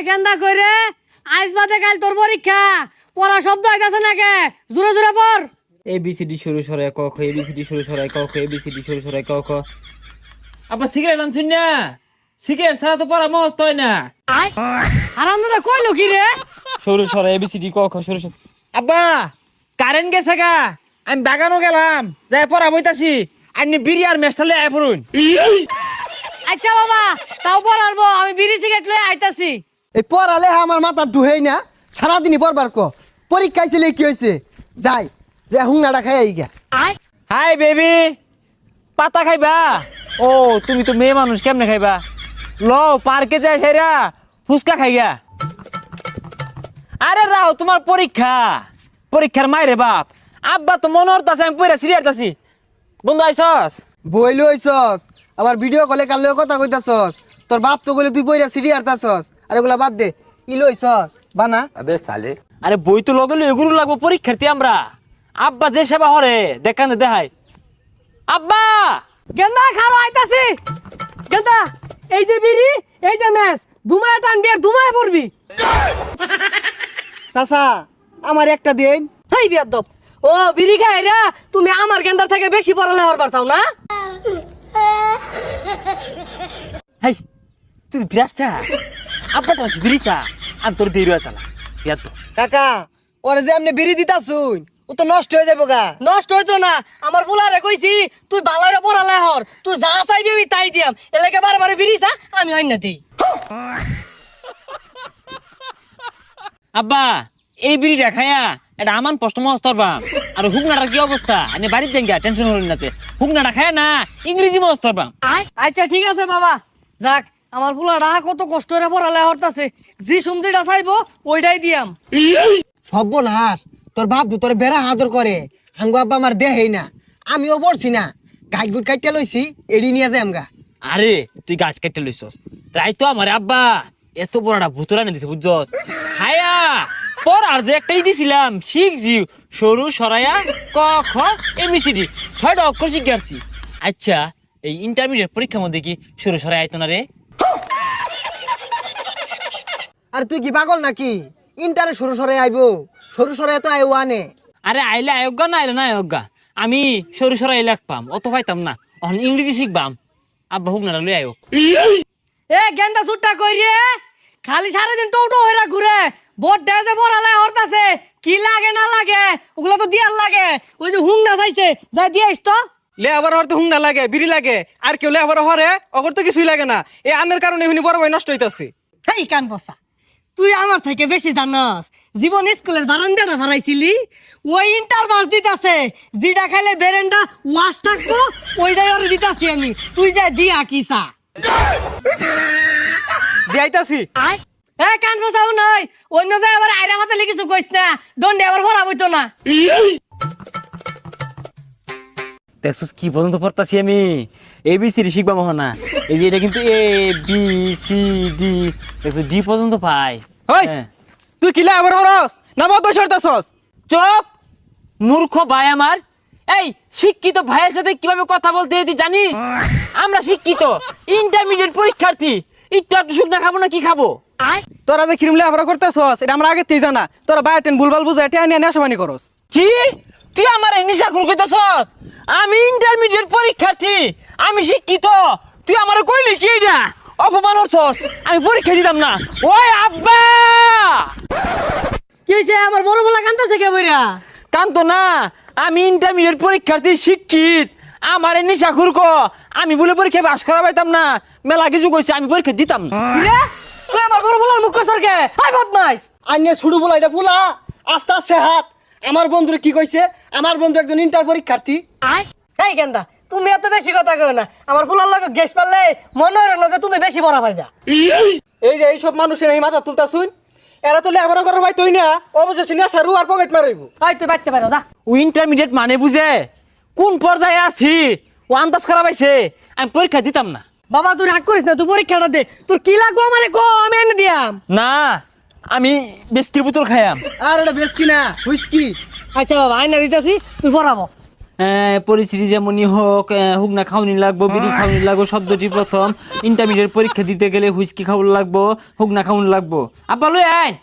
কেন্দা কইরে আইস বাদে কাল তোর পরীক্ষা পড়া শব্দ হইতাছে না কে জোরে জোরে পড় ABCD শুরু সরাই ক খ ABCD শুরু সরাই ক খ ABCD শুরু সরাই ক খ আব্বা সিগারেট আনছুন না সিগারেট ছাড়া তো পড়া মস্ত হয় না আরাম দাদা কইলো কি রে শুরু সরাই ABCD ক খ শুরু সরাই আব্বা কারেন্ট গেছে গা আমি বাগানও গেলাম যাই পড়া বইতাছি আপনি বিড়ি আর মেস্টালে আয় পড়ুন আচ্ছা বাবা তাও পড়ারবো আমি বিড়ি সিগারেট লয়ে আইতাছি এই পড়ালে আমার মাথা ঢুহেই না সারাদিনই পড়বার ক পরীক্ষায় ছিল কি হয়েছে যাই যে হুংনাটা খাই আই গা হাই বেবি পাতা খাইবা ও তুমি তো মেয়ে মানুষ কেমনে খাইবা ল পার্কে যাই সাইরা ফুচকা খাইগা আরে রাও তোমার পরীক্ষার মাইরে বাপ আব্বা তো মনে হতাছে আমি পড়া সিরিয়াসতাছি বন্ধু আইছস বইলো হইছস আবার ভিডিও কলে কালেও কথা কইতাছস তোর বাপ তো কইলে তুই বইরা সিডি আরতাছস আর এগুলা বাদ দে ই লইছস বানা আরে বই তো লগে এগুলো লাগবো পরীক্ষার্থী আমরা আব্বা যে সেবা হরে দেখানে দেখাই আব্বা গেন্দা খালো আইতাছি গেন্দা এই যে বিড়ি এই যে ম্যাচ দুমায় টানবি আর দুমায় পড়বি চাচা আমার একটা দিন হেই বিয়াদব ও বিড়ি খাইরা তুমি আমার গেন্দার থেকে বেশি পড়ালে হরবার চাও না হাই তুই বিরাসা আব্বাটা বিরিসা আমি তোর দেরি আছালা বিয়াদ তো কাকা ওরে যে এমনি বিড়ি দিতাছুন ও তো নষ্ট হয়ে যাবো গা নষ্ট হইতো না আমার বুলারে কইছি তুই বালারে পড়ালে হর তুই যা চাইবি আমি তাই দিয়াম এলাকে বারে বারে বিড়িছা আমি অন্য দিই আব্বা এই বিড়িটা খায়া এটা আমান প্রশ্ন মস্তরবাম আর হুকনাটার কি অবস্থা আমি বাড়ির যাই টেনশন হল নাতে হুকনাটা খায় না ইংরেজি মস্তরবাম আচ্ছা ঠিক আছে বাবা যাক আমার বুলারা কত কষ্ট করে পড়ালে হরতাছে জি সুমদিটা চাইবো ওইটাই দিয়াম সর্বনাশ তোর বাপ তো তোর বেড়া আদর করে হাঙ্গু আব্বা আমার দেহেই না আমিও পড়ছি না গাছ গুট কাইটা লইছি এড়ি নিয়ে যাই আমগা আরে তুই গাছ কেটে লইছস তাই তো আমার আব্বা এত বড়টা ভুতুরা না দিছে বুঝছস খায়া পর আর যে একটাই দিছিলাম শিখ জিও সরু সরাইয়া ক খ এবিসিডি 6টা অক্ষর শিখাচ্ছি আচ্ছা এই ইন্টারমিডিয়েট পরীক্ষার মধ্যে কি সরু সরাই আইতো না রে আর তুই কি পাগল নাকি ইন্টারে সরু সরে আইবো সরু সরে তো আইও আনে আরে আইলে আয়োগা না আইলে না আয়োগা আমি সরু সরাই পাম অত পাইতাম না এখন ইংরেজি শিখবাম আব্বা হুক না লই আয়ো এ গেন্দা সুট্টা কই রে খালি সারাদিন টোটো হইরা ঘুরে বোট ডেজে পড়ালে হরতাছে কি লাগে না লাগে ওগুলা তো দিয়ার লাগে ওই যে হুং না চাইছে যা দিয়াইস তো লে আবার হরতে হুংনা লাগে বিড়ি লাগে আর কেউ লে আবার হরে অগর তো কিছুই লাগে না এই আন্নের কারণে এমনি বড় ভাই নষ্ট হইতাছে হেই কান বসা তুই আমার থেকে বেশি জানাস জীবন স্কুলের বারান্দাটা ভাড়াইছিলি ওই ইন্টার বাস দিতাছে যেটা খাইলে বেরেন্ডা ওয়াশ থাকবো ওইটাই ওরে দিতাছি আমি তুই যা দিয়া কিসা দিয়াইতাছি এ কান বসাও নয় অন্য জায়গায় আবার আয়রা মাথায় লিখিস কইস না দণ্ডে আবার ভরা বইতো না দেখছস কি পর্যন্ত পড়তাছি আমি এবিসিডি শিখবা মহনা এই যে এটা কিন্তু এ বি সি ডি দেখছস ডি পর্যন্ত পাই ওই তুই কি লে আবার হরস না মত বসে হরতাছস চুপ মূর্খ ভাই আমার এই শিক্ষিত ভাইয়ের সাথে কিভাবে কথা বলতে হয় তুই জানিস আমরা শিক্ষিত ইন্টারমিডিয়েট পরীক্ষার্থী একটু শুকনা খাবো না কি খাবো তোরা যে ক্রিম লে আবার করতেছস এটা আমরা আগে তেই জানা তোরা বায়োটেন ভুলভাল বুঝাই টেয়া নিয়ে নেশাবানি করস কি তুই আমার নিশা করে কইতাছস আমি ইন্টারমিডিয়েট পরীক্ষার্থী আমি শিক্ষিত তুই আমার কইলি কি এটা অপমান করছস আমি পরীক্ষা দিতাম না ওই আব্বা কি হইছে আমার বড় বলা কান্তাছে কে বইরা কান্ত না আমি ইন্টারমিডিয়েট পরীক্ষার্থী শিক্ষিত আমার নিশা খুরক আমি বলে পরীক্ষা পাস করা পাইতাম না মেলা কিছু কইছে আমি পরীক্ষা দিতাম না রে তুই আমার বড় বলার মুখ কসরকে হাই বদমাইশ আইনে ছুড়ু বলা এটা ফুলা আস্তে আস্তে হাত আমার বন্ধুরে কি কইছে আমার বন্ধু একজন ইন্টার পরীক্ষার্থী এই গেন্দা তুমি এত বেশি কথা কও না আমার ফুলার লগে গেস পারলে মনে হয় না যে তুমি বেশি বড় পাইবা এই যে এইসব মানুষের এই মাথা তুলতাছুন এরা তো লে আবার করার ভাই তুই না অবশেষে নেশা রু আর পকেট মারাইবো এই তুই বাইতে পারো যা ও ইন্টারমিডিয়েট মানে বুঝে কোন পর্যায়ে আছি ও আন্দাজ করা পাইছে আমি পরীক্ষা দিতাম না বাবা তুই রাগ করিস না তুই পরীক্ষাটা দে তোর কি লাগবো আমারে কো আমি এনে দিয়াম না আমি বিস্কির বোতল খাইয়াম আর এটা বেশ কি না হুইস্কি আচ্ছা বাবা আইনা দিতেছি তুই পড়াবো পরিস্থিতি যেমনই হোক হুক না খাওয়ানি লাগবো, বিড়ি খাওয়ানি লাগবো, শব্দটি প্রথম ইন্টারমিডিয়েট পরীক্ষা দিতে গেলে হুইস্কি খাওয়ান লাগবো, হুক না খাওয়ান লাগবো। আব্বা লই আইন।